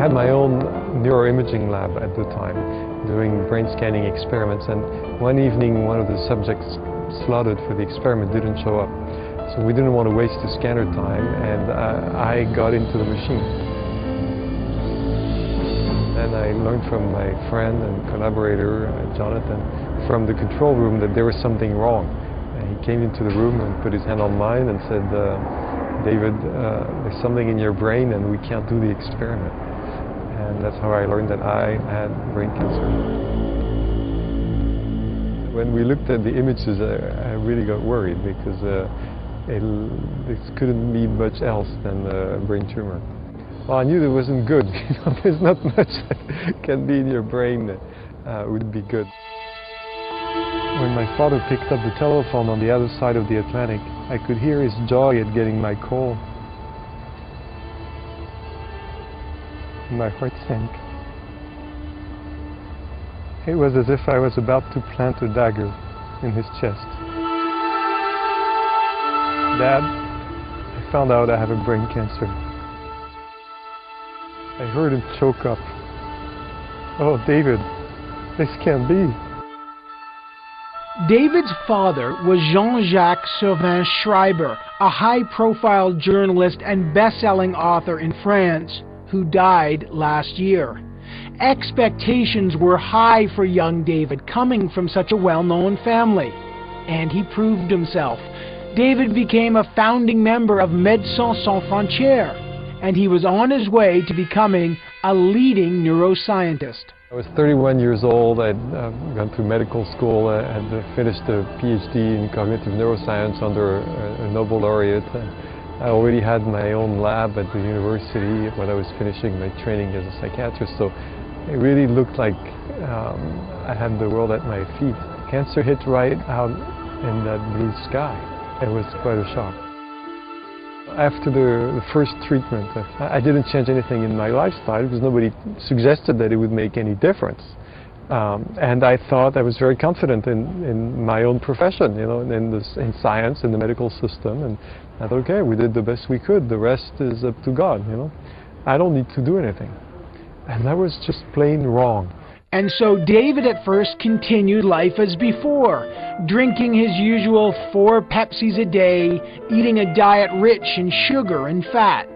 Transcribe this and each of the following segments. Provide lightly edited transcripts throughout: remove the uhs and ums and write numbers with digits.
had my own neuroimaging lab at the time, doing brain scanning experiments, and one evening one of the subjects slotted for the experiment didn't show up. So we didn't want to waste the scanner time, and I got into the machine. And I learned from my friend and collaborator, Jonathan, from the control room that there was something wrong. And he came into the room and put his hand on mine and said, David, there's something in your brain and we can't do the experiment. And that's how I learned that I had brain cancer. When we looked at the images, I really got worried because this couldn't be much else than a brain tumor. Well, I knew it wasn't good. There's not much that can be in your brain that would be good. When my father picked up the telephone on the other side of the Atlantic, I could hear his joy at getting my call. My heart sank. It was as if I was about to plant a dagger in his chest. Dad, I found out I have a brain cancer. I heard him choke up. Oh, David, this can't be. David's father was Jean-Jacques Servan-Schreiber, a high-profile journalist and best-selling author in France, who died last year. Expectations were high for young David coming from such a well-known family, and he proved himself. David became a founding member of Médecins Sans Frontières, and he was on his way to becoming a leading neuroscientist. I was 31 years old. I'd gone through medical school. I had finished a PhD in cognitive neuroscience under a Nobel laureate. I already had my own lab at the university when I was finishing my training as a psychiatrist, so it really looked like I had the world at my feet. Cancer hit right out in that blue sky. It was quite a shock. After the first treatment, I didn't change anything in my lifestyle because nobody suggested that it would make any difference. And I thought I was very confident in my own profession, you know, in science, in the medical system. And I thought, okay, we did the best we could. The rest is up to God, you know. I don't need to do anything. And that was just plain wrong. And so David at first continued life as before, drinking his usual 4 Pepsis a day, eating a diet rich in sugar and fat.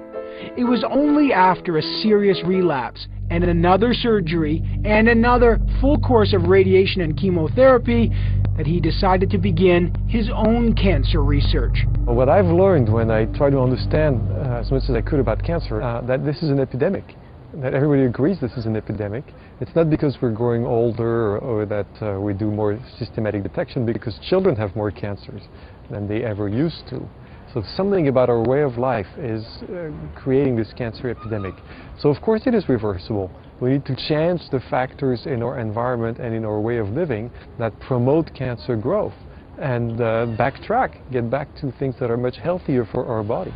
It was only after a serious relapse and another surgery and another full course of radiation and chemotherapy that he decided to begin his own cancer research. What I've learned when I try to understand as much as I could about cancer, that this is an epidemic. That everybody agrees this is an epidemic. It's not because we're growing older or that we do more systematic detection, because children have more cancers than they ever used to. So something about our way of life is creating this cancer epidemic. So of course it is reversible. We need to change the factors in our environment and in our way of living that promote cancer growth and backtrack, get back to things that are much healthier for our body.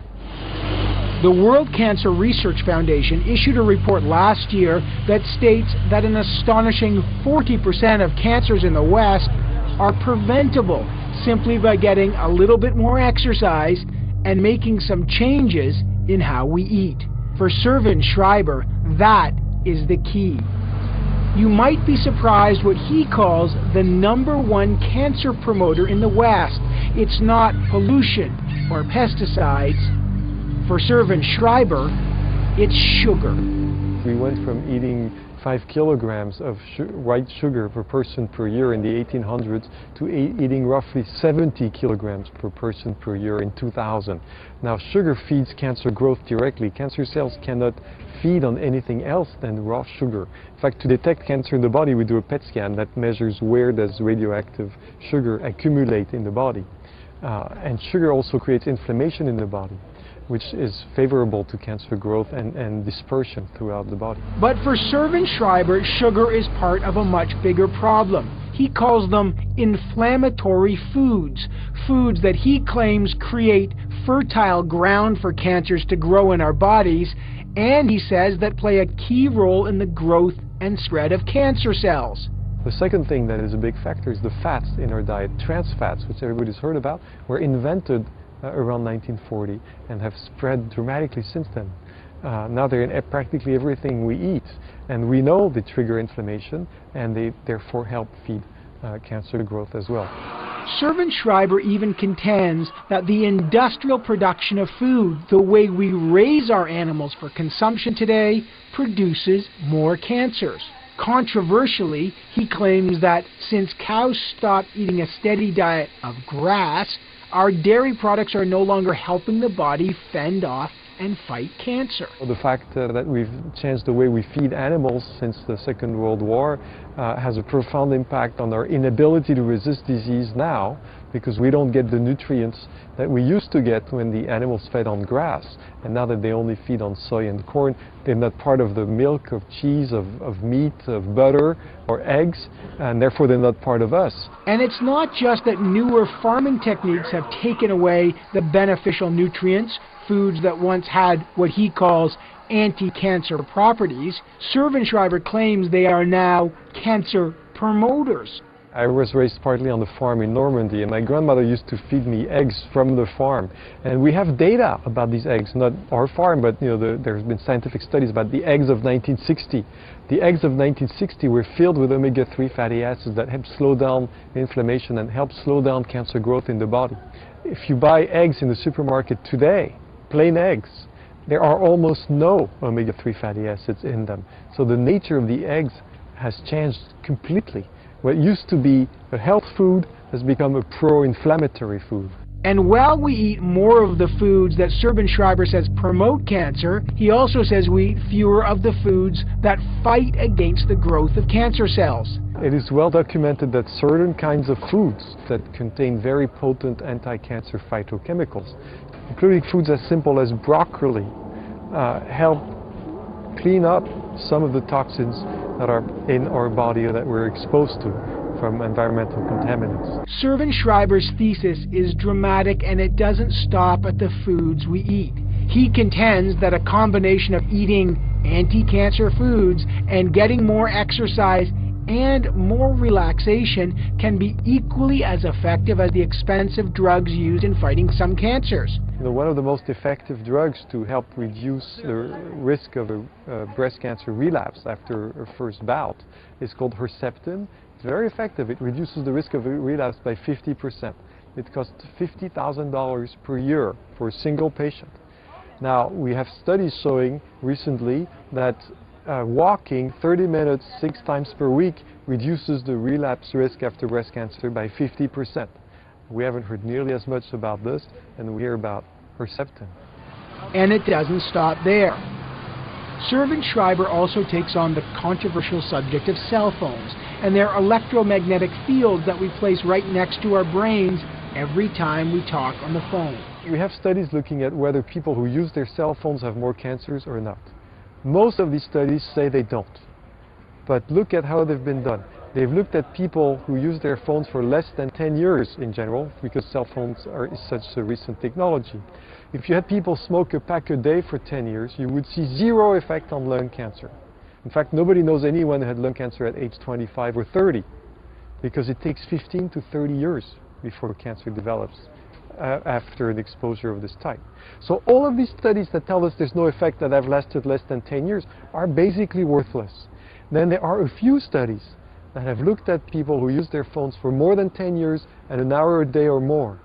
The World Cancer Research Foundation issued a report last year that states that an astonishing 40% of cancers in the West are preventable simply by getting a little bit more exercise and making some changes in how we eat. For Servan-Schreiber, that is the key. You might be surprised what he calls the #1 cancer promoter in the West. It's not pollution or pesticides. For Servan-Schreiber, it's sugar. We went from eating 5 kilograms of white sugar per person per year in the 1800s to eating roughly 70 kilograms per person per year in 2000. Now, sugar feeds cancer growth directly. Cancer cells cannot feed on anything else than raw sugar. In fact, to detect cancer in the body, we do a PET scan that measures where does radioactive sugar accumulate in the body. And sugar also creates inflammation in the body, which is favorable to cancer growth and dispersion throughout the body. But for Servan-Schreiber, sugar is part of a much bigger problem. He calls them inflammatory foods, foods that he claims create fertile ground for cancers to grow in our bodies, and he says that play a key role in the growth and spread of cancer cells. The second thing that is a big factor is the fats in our diet. Trans fats, which everybody's heard about, were invented around 1940 and have spread dramatically since then. Now they're in practically everything we eat, and we know they trigger inflammation, and they therefore help feed cancer growth as well. Servan-Schreiber even contends that the industrial production of food, the way we raise our animals for consumption today, produces more cancers. Controversially, he claims that since cows stopped eating a steady diet of grass, our dairy products are no longer helping the body fend off and fight cancer. The fact that we've changed the way we feed animals since the Second World War has a profound impact on our inability to resist disease now, because we don't get the nutrients that we used to get when the animals fed on grass. And now that they only feed on soy and corn, they're not part of the milk, of cheese, of meat, of butter, or eggs, and therefore they're not part of us. And it's not just that newer farming techniques have taken away the beneficial nutrients, foods that once had what he calls anti-cancer properties. Servan-Schreiber claims they are now cancer promoters. I was raised partly on the farm in Normandy, and my grandmother used to feed me eggs from the farm. And we have data about these eggs, not our farm, but there's been scientific studies about the eggs of 1960. The eggs of 1960 were filled with omega-3 fatty acids that help slow down inflammation and help slow down cancer growth in the body. If you buy eggs in the supermarket today, plain eggs, there are almost no omega-3 fatty acids in them. So the nature of the eggs has changed completely. What used to be a health food has become a pro-inflammatory food. And while we eat more of the foods that Servan-Schreiber says promote cancer, he also says we eat fewer of the foods that fight against the growth of cancer cells. It is well documented that certain kinds of foods that contain very potent anti-cancer phytochemicals, including foods as simple as broccoli, help clean up some of the toxins that are in our body or that we're exposed to from environmental contaminants. Servan-Schreiber's thesis is dramatic, and it doesn't stop at the foods we eat. He contends that a combination of eating anti-cancer foods and getting more exercise and more relaxation can be equally as effective as the expensive drugs used in fighting some cancers. One of the most effective drugs to help reduce the risk of a breast cancer relapse after a first bout is called Herceptin. It's very effective. It reduces the risk of a relapse by 50%. It costs $50,000 per year for a single patient. Now, we have studies showing recently that walking 30 minutes 6 times per week reduces the relapse risk after breast cancer by 50%. We haven't heard nearly as much about this, and we hear about Herceptin. And it doesn't stop there. Servan-Schreiber also takes on the controversial subject of cell phones and their electromagnetic fields that we place right next to our brains every time we talk on the phone. We have studies looking at whether people who use their cell phones have more cancers or not. Most of these studies say they don't. But look at how they've been done. They've looked at people who use their phones for less than 10 years in general, because cell phones is such a recent technology. If you had people smoke a pack a day for 10 years, you would see zero effect on lung cancer. In fact, nobody knows anyone who had lung cancer at age 25 or 30, because it takes 15 to 30 years before cancer develops after an exposure of this type. So all of these studies that tell us there's no effect that have lasted less than 10 years are basically worthless. Then there are a few studies that have looked at people who use their phones for more than 10 years and an hour a day or more.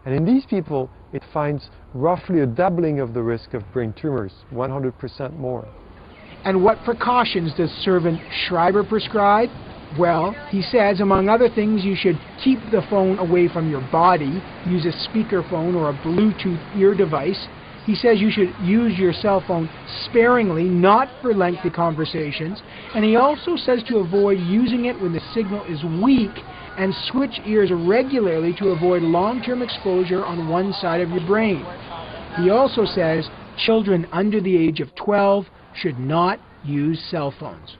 And in these people, it finds roughly a doubling of the risk of brain tumors, 100% more. And what precautions does Servan-Schreiber prescribe? Well, he says, among other things, you should keep the phone away from your body, use a speakerphone or a Bluetooth ear device. He says you should use your cell phone sparingly, not for lengthy conversations. And he also says to avoid using it when the signal is weak, and switch ears regularly to avoid long-term exposure on one side of your brain. He also says children under the age of 12 should not use cell phones.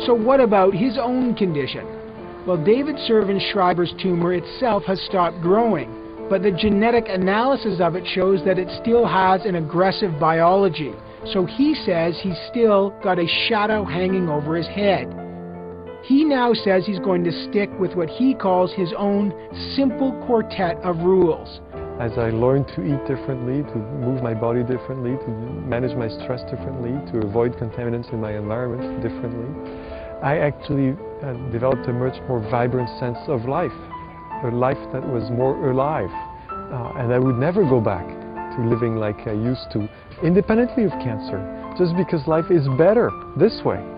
So what about his own condition? Well, David Servan-Schreiber's tumor itself has stopped growing, but the genetic analysis of it shows that it still has an aggressive biology. So he says he's still got a shadow hanging over his head. He now says he's going to stick with what he calls his own simple quartet of rules. as I learned to eat differently, to move my body differently, to manage my stress differently, to avoid contaminants in my environment differently, I actually developed a much more vibrant sense of life, a life that was more alive. And I would never go back to living like I used to, independently of cancer, just because life is better this way.